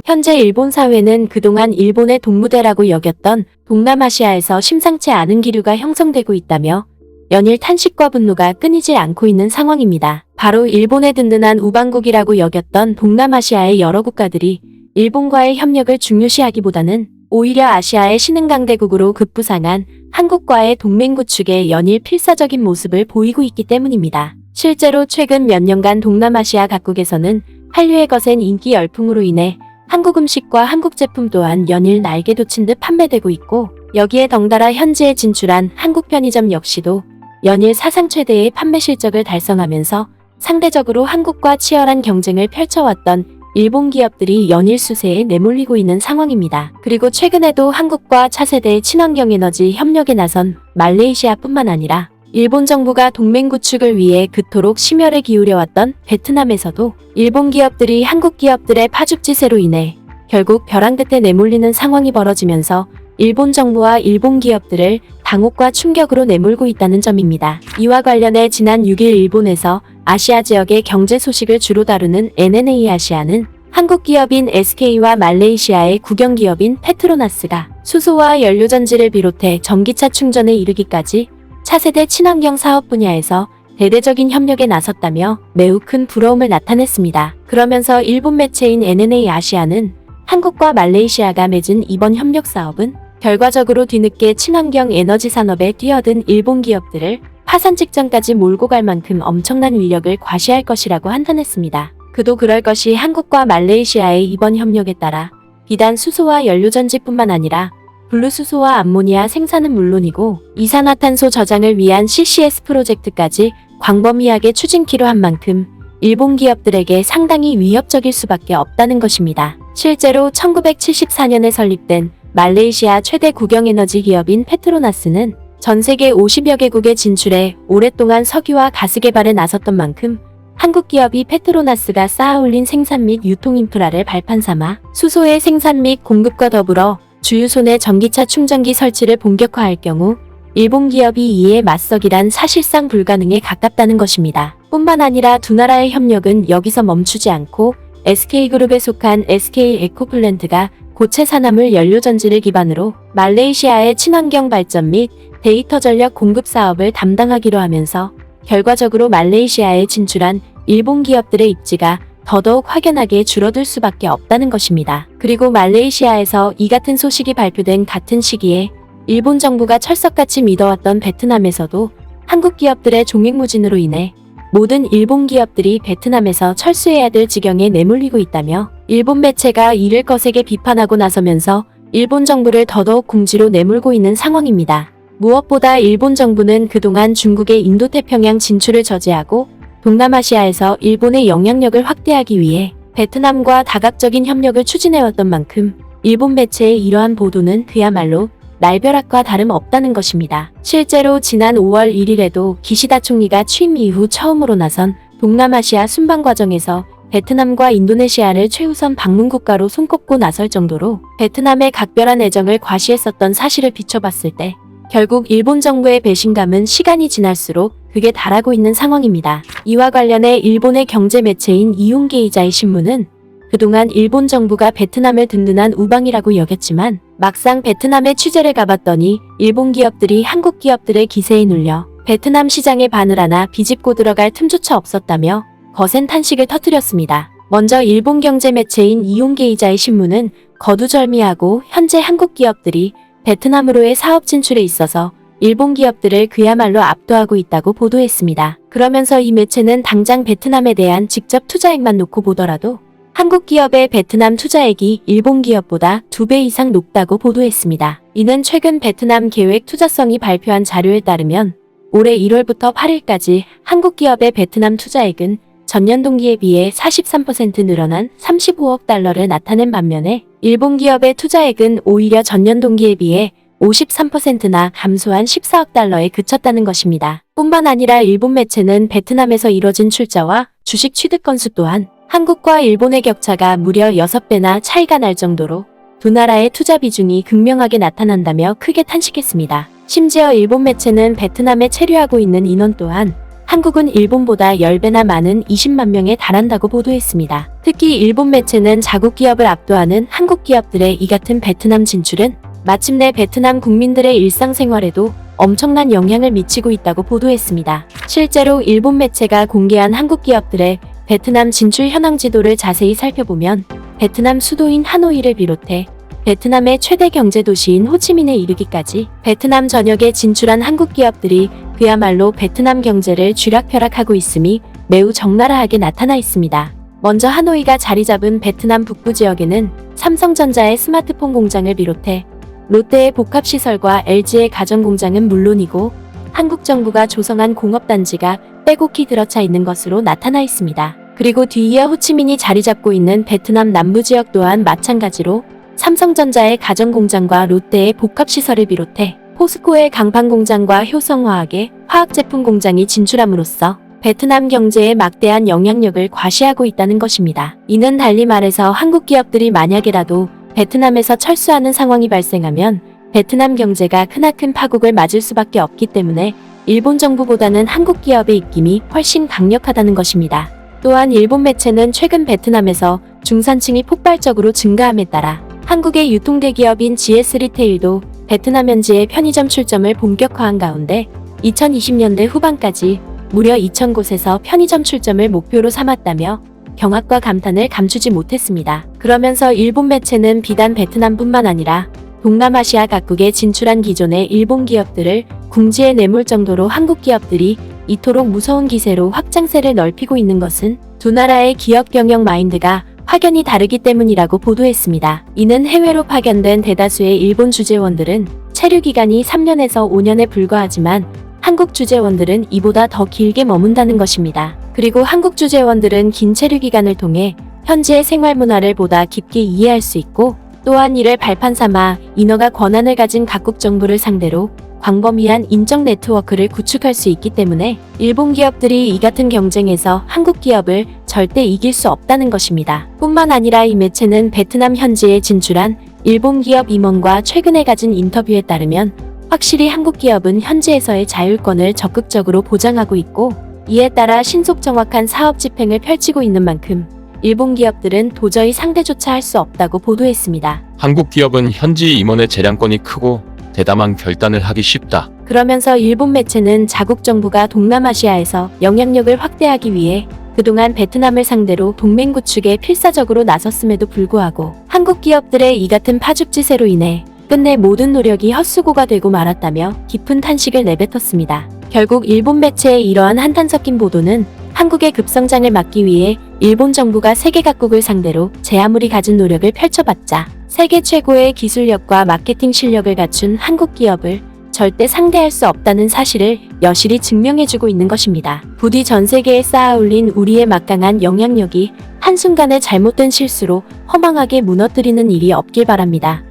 현재 일본 사회는 그동안 일본의 동무대라고 여겼던 동남아시아에서 심상치 않은 기류가 형성되고 있다며 연일 탄식과 분노가 끊이지 않고 있는 상황입니다. 바로 일본의 든든한 우방국이라고 여겼던 동남아시아의 여러 국가들이 일본과의 협력을 중요시하기보다는 오히려 아시아의 신흥강대국으로 급부상한 한국과의 동맹 구축에 연일 필사적인 모습을 보이고 있기 때문입니다. 실제로 최근 몇 년간 동남아시아 각국에서는 한류의 거센 인기 열풍으로 인해 한국 음식과 한국 제품 또한 연일 날개 돋친 듯 판매되고 있고, 여기에 덩달아 현지에 진출한 한국 편의점 역시도 연일 사상 최대의 판매 실적을 달성하면서 상대적으로 한국과 치열한 경쟁을 펼쳐왔던 일본 기업들이 연일 수세에 내몰리고 있는 상황입니다. 그리고 최근에도 한국과 차세대 친환경 에너지 협력에 나선 말레이시아뿐만 아니라 일본 정부가 동맹 구축을 위해 그토록 심혈을 기울여왔던 베트남에서도 일본 기업들이 한국 기업들의 파죽지세로 인해 결국 벼랑 끝에 내몰리는 상황이 벌어지면서 일본 정부와 일본 기업들을 당혹과 충격으로 내몰고 있다는 점입니다. 이와 관련해 지난 6일 일본에서 아시아 지역의 경제 소식을 주로 다루는 NNA 아시아는 한국 기업인 SK와 말레이시아의 국영 기업인 페트로나스가 수소와 연료전지를 비롯해 전기차 충전에 이르기까지 차세대 친환경 사업 분야에서 대대적인 협력에 나섰다며 매우 큰 부러움을 나타냈습니다. 그러면서 일본 매체인 NNA 아시아는 한국과 말레이시아가 맺은 이번 협력 사업은 결과적으로 뒤늦게 친환경 에너지 산업에 뛰어든 일본 기업들을 파산 직전까지 몰고 갈 만큼 엄청난 위력을 과시할 것이라고 한탄했습니다. 그도 그럴 것이 한국과 말레이시아의 이번 협력에 따라 비단 수소와 연료전지뿐만 아니라 블루수소와 암모니아 생산은 물론이고 이산화탄소 저장을 위한 CCS 프로젝트까지 광범위하게 추진키로 한 만큼 일본 기업들에게 상당히 위협적일 수밖에 없다는 것입니다. 실제로 1974년에 설립된 말레이시아 최대 국영에너지 기업인 페트로나스는 전 세계 50여 개국에 진출해 오랫동안 석유와 가스 개발에 나섰던 만큼 한국 기업이 페트로나스가 쌓아올린 생산 및 유통 인프라를 발판 삼아 수소의 생산 및 공급과 더불어 주유소 내 전기차 충전기 설치를 본격화할 경우 일본 기업이 이에 맞서기란 사실상 불가능에 가깝다는 것입니다. 뿐만 아니라 두 나라의 협력은 여기서 멈추지 않고 SK그룹에 속한 SK 에코플랜트가 고체 산화물 연료전지를 기반으로 말레이시아의 친환경 발전 및 데이터 전력 공급 사업을 담당하기로 하면서 결과적으로 말레이시아에 진출한 일본 기업들의 입지가 더더욱 확연하게 줄어들 수밖에 없다는 것입니다. 그리고 말레이시아에서 이 같은 소식이 발표된 같은 시기에 일본 정부가 철석같이 믿어왔던 베트남에서도 한국 기업들의 종횡무진으로 인해 모든 일본 기업들이 베트남에서 철수해야 될 지경에 내몰리고 있다며 일본 매체가 이를 거세게 비판하고 나서면서 일본 정부를 더더욱 궁지로 내몰고 있는 상황입니다. 무엇보다 일본 정부는 그동안 중국의 인도태평양 진출을 저지하고 동남아시아에서 일본의 영향력을 확대하기 위해 베트남과 다각적인 협력을 추진해왔던 만큼 일본 매체의 이러한 보도는 그야말로 날벼락과 다름없다는 것입니다. 실제로 지난 5월 1일에도 기시다 총리가 취임 이후 처음으로 나선 동남아시아 순방 과정에서 베트남과 인도네시아를 최우선 방문 국가로 손꼽고 나설 정도로 베트남의 각별한 애정을 과시했었던 사실을 비춰봤을 때 결국 일본 정부의 배신감은 시간이 지날수록 극에 달하고 있는 상황입니다. 이와 관련해 일본의 경제 매체인 이용게이자의 신문은 그동안 일본 정부가 베트남을 든든한 우방이라고 여겼지만 막상 베트남에 취재를 가봤더니 일본 기업들이 한국 기업들의 기세에 눌려 베트남 시장에 바늘 하나 비집고 들어갈 틈조차 없었다며 거센 탄식을 터뜨렸습니다. 먼저 일본 경제 매체인 이용게이자의 신문은 거두절미하고 현재 한국 기업들이 베트남으로의 사업 진출에 있어서 일본 기업들을 그야말로 압도하고 있다고 보도했습니다. 그러면서 이 매체는 당장 베트남에 대한 직접 투자액만 놓고 보더라도 한국 기업의 베트남 투자액이 일본 기업보다 2배 이상 높다고 보도했습니다. 이는 최근 베트남 계획 투자성이 발표한 자료에 따르면 올해 1월부터 8일까지 한국 기업의 베트남 투자액은 전년 동기에 비해 43% 늘어난 35억 달러를 나타낸 반면에 일본 기업의 투자액은 오히려 전년 동기에 비해 53%나 감소한 14억 달러에 그쳤다는 것입니다. 뿐만 아니라 일본 매체는 베트남에서 이뤄진 출자와 주식 취득 건수 또한 한국과 일본의 격차가 무려 6배나 차이가 날 정도로 두 나라의 투자 비중이 극명하게 나타난다며 크게 탄식했습니다. 심지어 일본 매체는 베트남에 체류하고 있는 인원 또한 한국은 일본보다 10배나 많은 20만 명에 달한다고 보도했습니다. 특히 일본 매체는 자국 기업을 압도하는 한국 기업들의 이 같은 베트남 진출은 마침내 베트남 국민들의 일상생활에도 엄청난 영향을 미치고 있다고 보도했습니다. 실제로 일본 매체가 공개한 한국 기업들의 베트남 진출 현황 지도를 자세히 살펴보면 베트남 수도인 하노이를 비롯해 베트남의 최대 경제 도시인 호치민에 이르기까지 베트남 전역에 진출한 한국 기업들이 그야말로 베트남 경제를 쥐락펴락하고 있음이 매우 적나라하게 나타나 있습니다. 먼저 하노이가 자리 잡은 베트남 북부 지역에는 삼성전자의 스마트폰 공장을 비롯해 롯데의 복합시설과 LG의 가전공장은 물론이고 한국 정부가 조성한 공업단지가 빼곡히 들어차 있는 것으로 나타나 있습니다. 그리고 뒤이어 호치민이 자리 잡고 있는 베트남 남부 지역 또한 마찬가지로 삼성전자의 가전공장과 롯데의 복합시설을 비롯해 포스코의 강판공장과 효성화학의 화학제품 공장이 진출함으로써 베트남 경제에 막대한 영향력을 과시하고 있다는 것입니다. 이는 달리 말해서 한국 기업들이 만약에라도 베트남에서 철수하는 상황이 발생하면 베트남 경제가 크나큰 파국을 맞을 수밖에 없기 때문에 일본 정부보다는 한국 기업의 입김이 훨씬 강력하다는 것입니다. 또한 일본 매체는 최근 베트남에서 중산층이 폭발적으로 증가함에 따라 한국의 유통대기업인 GS 리테일도 베트남 현지의 편의점 출점을 본격화한 가운데 2020년대 후반까지 무려 2,000곳에서 편의점 출점을 목표로 삼았다며 경악과 감탄을 감추지 못했습니다. 그러면서 일본 매체는 비단 베트남뿐만 아니라 동남아시아 각국에 진출한 기존의 일본 기업들을 궁지에 내몰 정도로 한국 기업들이 이토록 무서운 기세로 확장세를 넓히고 있는 것은 두 나라의 기업 경영 마인드가 확연히 다르기 때문이라고 보도했습니다. 이는 해외로 파견된 대다수의 일본 주재원들은 체류 기간이 3년에서 5년에 불과하지만 한국 주재원들은 이보다 더 길게 머문다는 것입니다. 그리고 한국 주재원들은 긴 체류 기간을 통해 현지의 생활 문화를 보다 깊게 이해할 수 있고 또한 이를 발판 삼아 인허가 권한을 가진 각국 정부를 상대로 광범위한 인적 네트워크를 구축할 수 있기 때문에 일본 기업들이 이 같은 경쟁에서 한국 기업을 절대 이길 수 없다는 것입니다. 뿐만 아니라 이 매체는 베트남 현지에 진출한 일본 기업 임원과 최근에 가진 인터뷰에 따르면 확실히 한국 기업은 현지에서의 자율권을 적극적으로 보장하고 있고 이에 따라 신속 정확한 사업 집행을 펼치고 있는 만큼 일본 기업들은 도저히 상대조차 할 수 없다고 보도했습니다. 한국 기업은 현지 임원의 재량권이 크고 대담한 결단을 하기 쉽다. 그러면서 일본 매체는 자국 정부가 동남아시아에서 영향력을 확대하기 위해 그동안 베트남을 상대로 동맹 구축에 필사적으로 나섰음에도 불구하고 한국 기업들의 이 같은 파죽지세로 인해 끝내 모든 노력이 헛수고가 되고 말았다며 깊은 탄식을 내뱉었습니다. 결국 일본 매체의 이러한 한탄 섞인 보도는 한국의 급성장을 막기 위해 일본 정부가 세계 각국을 상대로 제 아무리 가진 노력을 펼쳐봤자 세계 최고의 기술력과 마케팅 실력을 갖춘 한국 기업을 절대 상대할 수 없다는 사실을 여실히 증명해주고 있는 것입니다. 부디 전 세계에 쌓아올린 우리의 막강한 영향력이 한순간의 잘못된 실수로 허망하게 무너뜨리는 일이 없길 바랍니다.